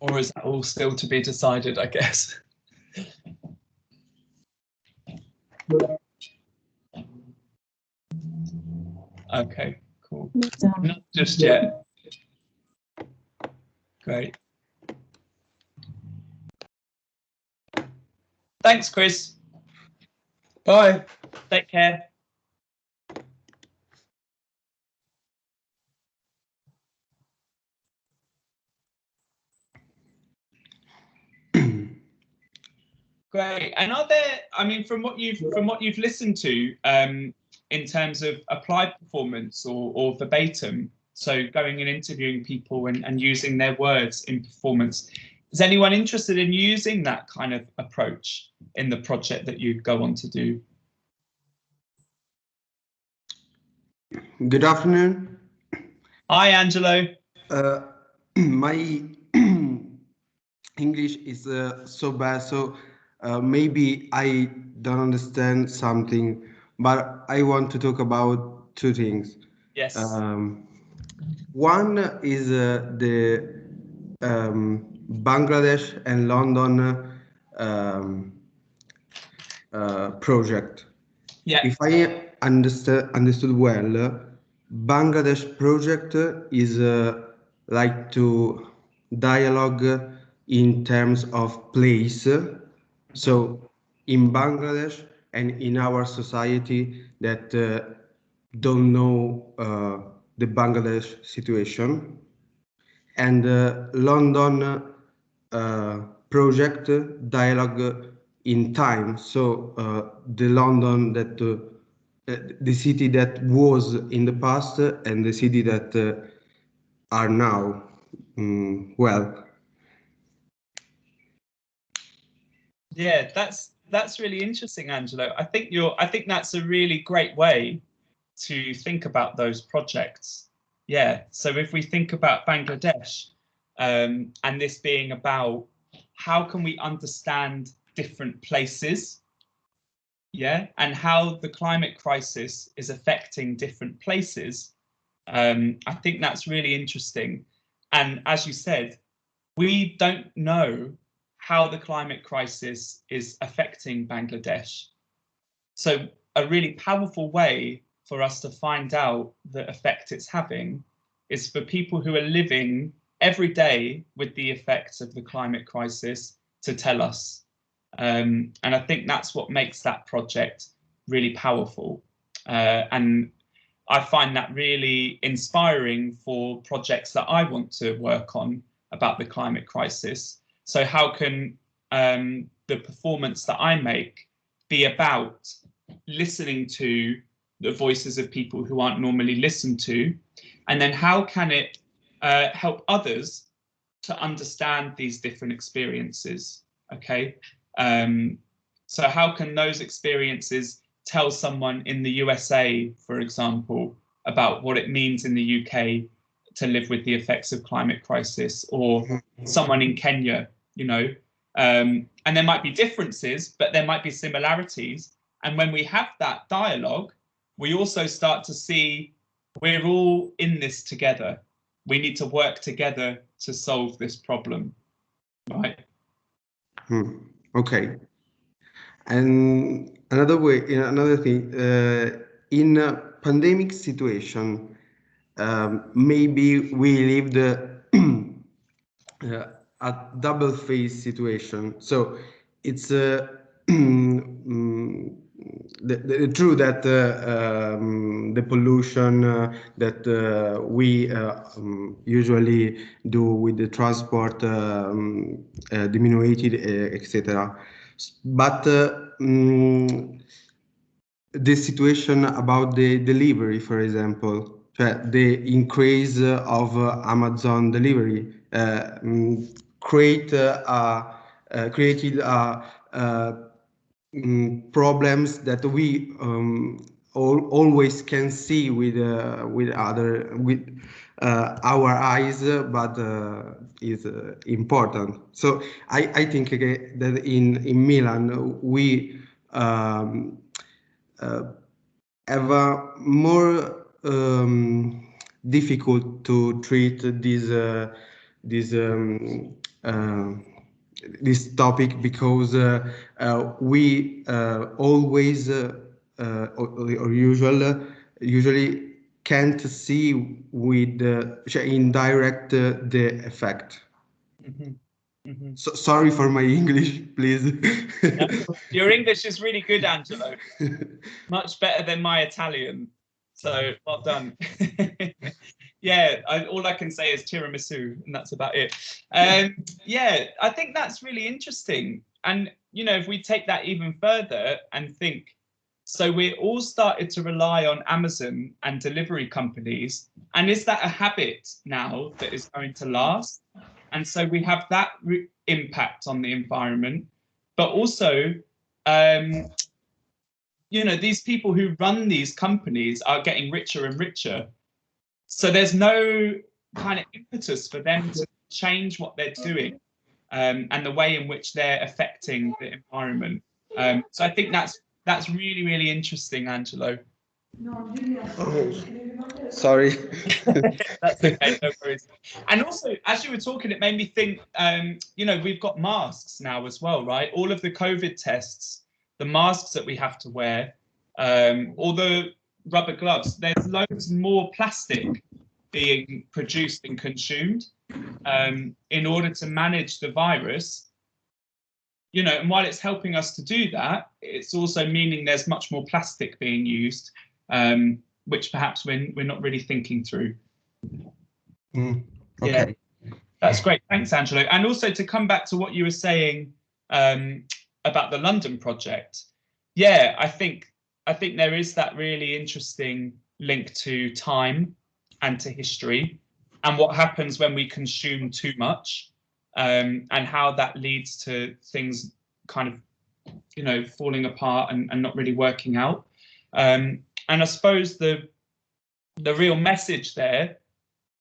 Or is that all still to be decided, I guess? Okay, cool. Not just yet. Great. Thanks, Chris. Bye. Take care. Great. And are there, I mean, from what you've listened to, in terms of applied performance or verbatim, so going and interviewing people and using their words in performance, is anyone interested in using that kind of approach in the project that you go on to do? Good afternoon. Hi, Angelo. My English is so bad, so maybe I don't understand something, but I want to talk about two things. Yes. One is the Bangladesh and London project. Yeah. If I understood well, Bangladesh project is like to dialogue in terms of place. So in Bangladesh and in our society that don't know the Bangladesh situation, and London project dialogue in time. So the London that the city that was in the past and the city that are now. Well. Yeah, that's really interesting, Angelo. I think that's a really great way to think about those projects. Yeah. So if we think about Bangladesh, and this being about how can we understand different places, yeah, and how the climate crisis is affecting different places, I think that's really interesting. And as you said, we don't know how the climate crisis is affecting Bangladesh. So a really powerful way for us to find out the effect it's having is for people who are living every day with the effects of the climate crisis to tell us. And I think that's what makes that project really powerful. And I find that really inspiring for projects that I want to work on about the climate crisis. So how can the performance that I make be about listening to the voices of people who aren't normally listened to? And then how can it help others to understand these different experiences? Okay. So how can those experiences tell someone in the USA, for example, about what it means in the UK to live with the effects of climate crisis, or someone in Kenya, you know? And there might be differences, but there might be similarities. And when we have that dialogue, we also start to see we're all in this together. We need to work together to solve this problem, right? Okay. And another thing, in a pandemic situation, maybe we lived a double phase situation. So it's true that the pollution that we usually do with the transport diminuted, etc. But the situation about the delivery, for example, the increase of Amazon delivery created problems that we always can see with our eyes, but is important. So I think that in Milan we have a more difficult to treat this topic because we always or usually can't see with indirect the effect. So sorry for my English, please. Your English is really good, Angelo. Much better than my Italian. So well done. Yeah, all I can say is tiramisu, and that's about it. Yeah, I think that's really interesting. And, you know, if we take that even further and think, so we're all started to rely on Amazon and delivery companies. And is that a habit now that is going to last? And so we have that impact on the environment, but also, you know, these people who run these companies are getting richer and richer. So there's no kind of impetus for them to change what they're doing and the way in which they're affecting the environment. So I think that's really, really interesting, Angelo. Sorry. That's okay, no worries. And also, as you were talking, it made me think, you know, we've got masks now as well, right? All of the COVID tests, the masks that we have to wear, all the rubber gloves, there's loads more plastic being produced and consumed in order to manage the virus. You know, and while it's helping us to do that, it's also meaning there's much more plastic being used, which perhaps we're not really thinking through. Okay. Yeah, that's great. Thanks, Angelo. And also to come back to what you were saying about the London project. Yeah, I think there is that really interesting link to time and to history and what happens when we consume too much, and how that leads to things kind of, you know, falling apart and not really working out. And I suppose the real message there,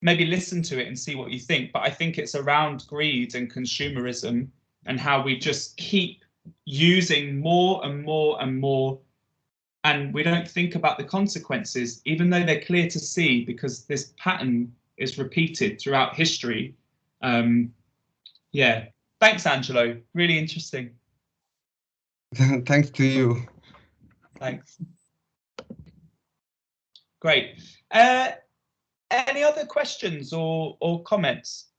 maybe listen to it and see what you think, but I think it's around greed and consumerism and how we just keep using more and more and more, and we don't think about the consequences, even though they're clear to see, because this pattern is repeated throughout history. Yeah, thanks, Angelo. Really interesting. Thanks to you. Thanks. Great. Any other questions or comments?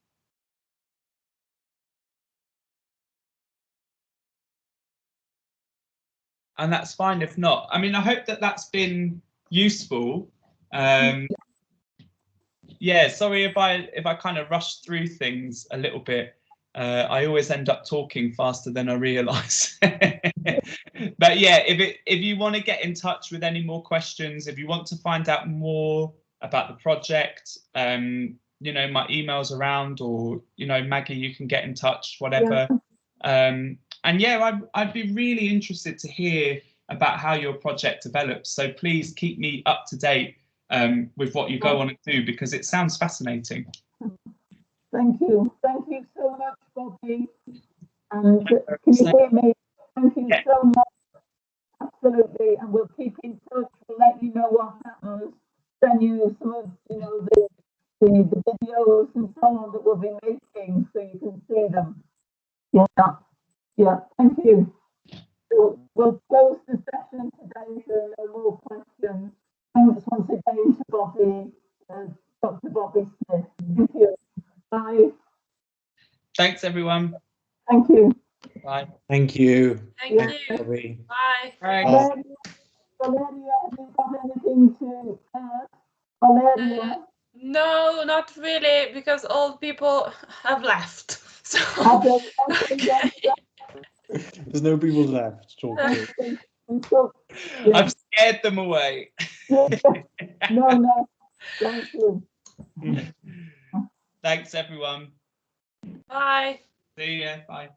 And that's fine if not. I mean, I hope that that's been useful. Yeah, sorry if I kind of rushed through things a little bit. I always end up talking faster than I realise. But yeah, if you want to get in touch with any more questions, if you want to find out more about the project, you know, my email's around, or, you know, Maggie, you can get in touch, whatever. Yeah. And yeah, I'd be really interested to hear about how your project develops. So please keep me up to date with what you go on and do, because it sounds fascinating. Thank you. Thank you so much, Bobby. And can you hear me? Thank you so much. Absolutely. And we'll keep in touch. We'll let you know what happens. Send you some of, you know, the videos and so on that we'll be making, so you can see them. Yeah. Yeah. Thank you. So we'll close the session today if there are no more questions. Thanks once again to Bobby, Dr. Bobby Smith. Thank you. Bye. Thanks, everyone. Thank you. Bye. Thank you. Thank you. Bobby. Bye. Thanks. Valeria, have you got anything to add? Valeria? No, not really, because all people have left. So Okay. There's no people left to talk to. I've scared them away. No. Thank you. Thanks, everyone. Bye. See ya. Bye.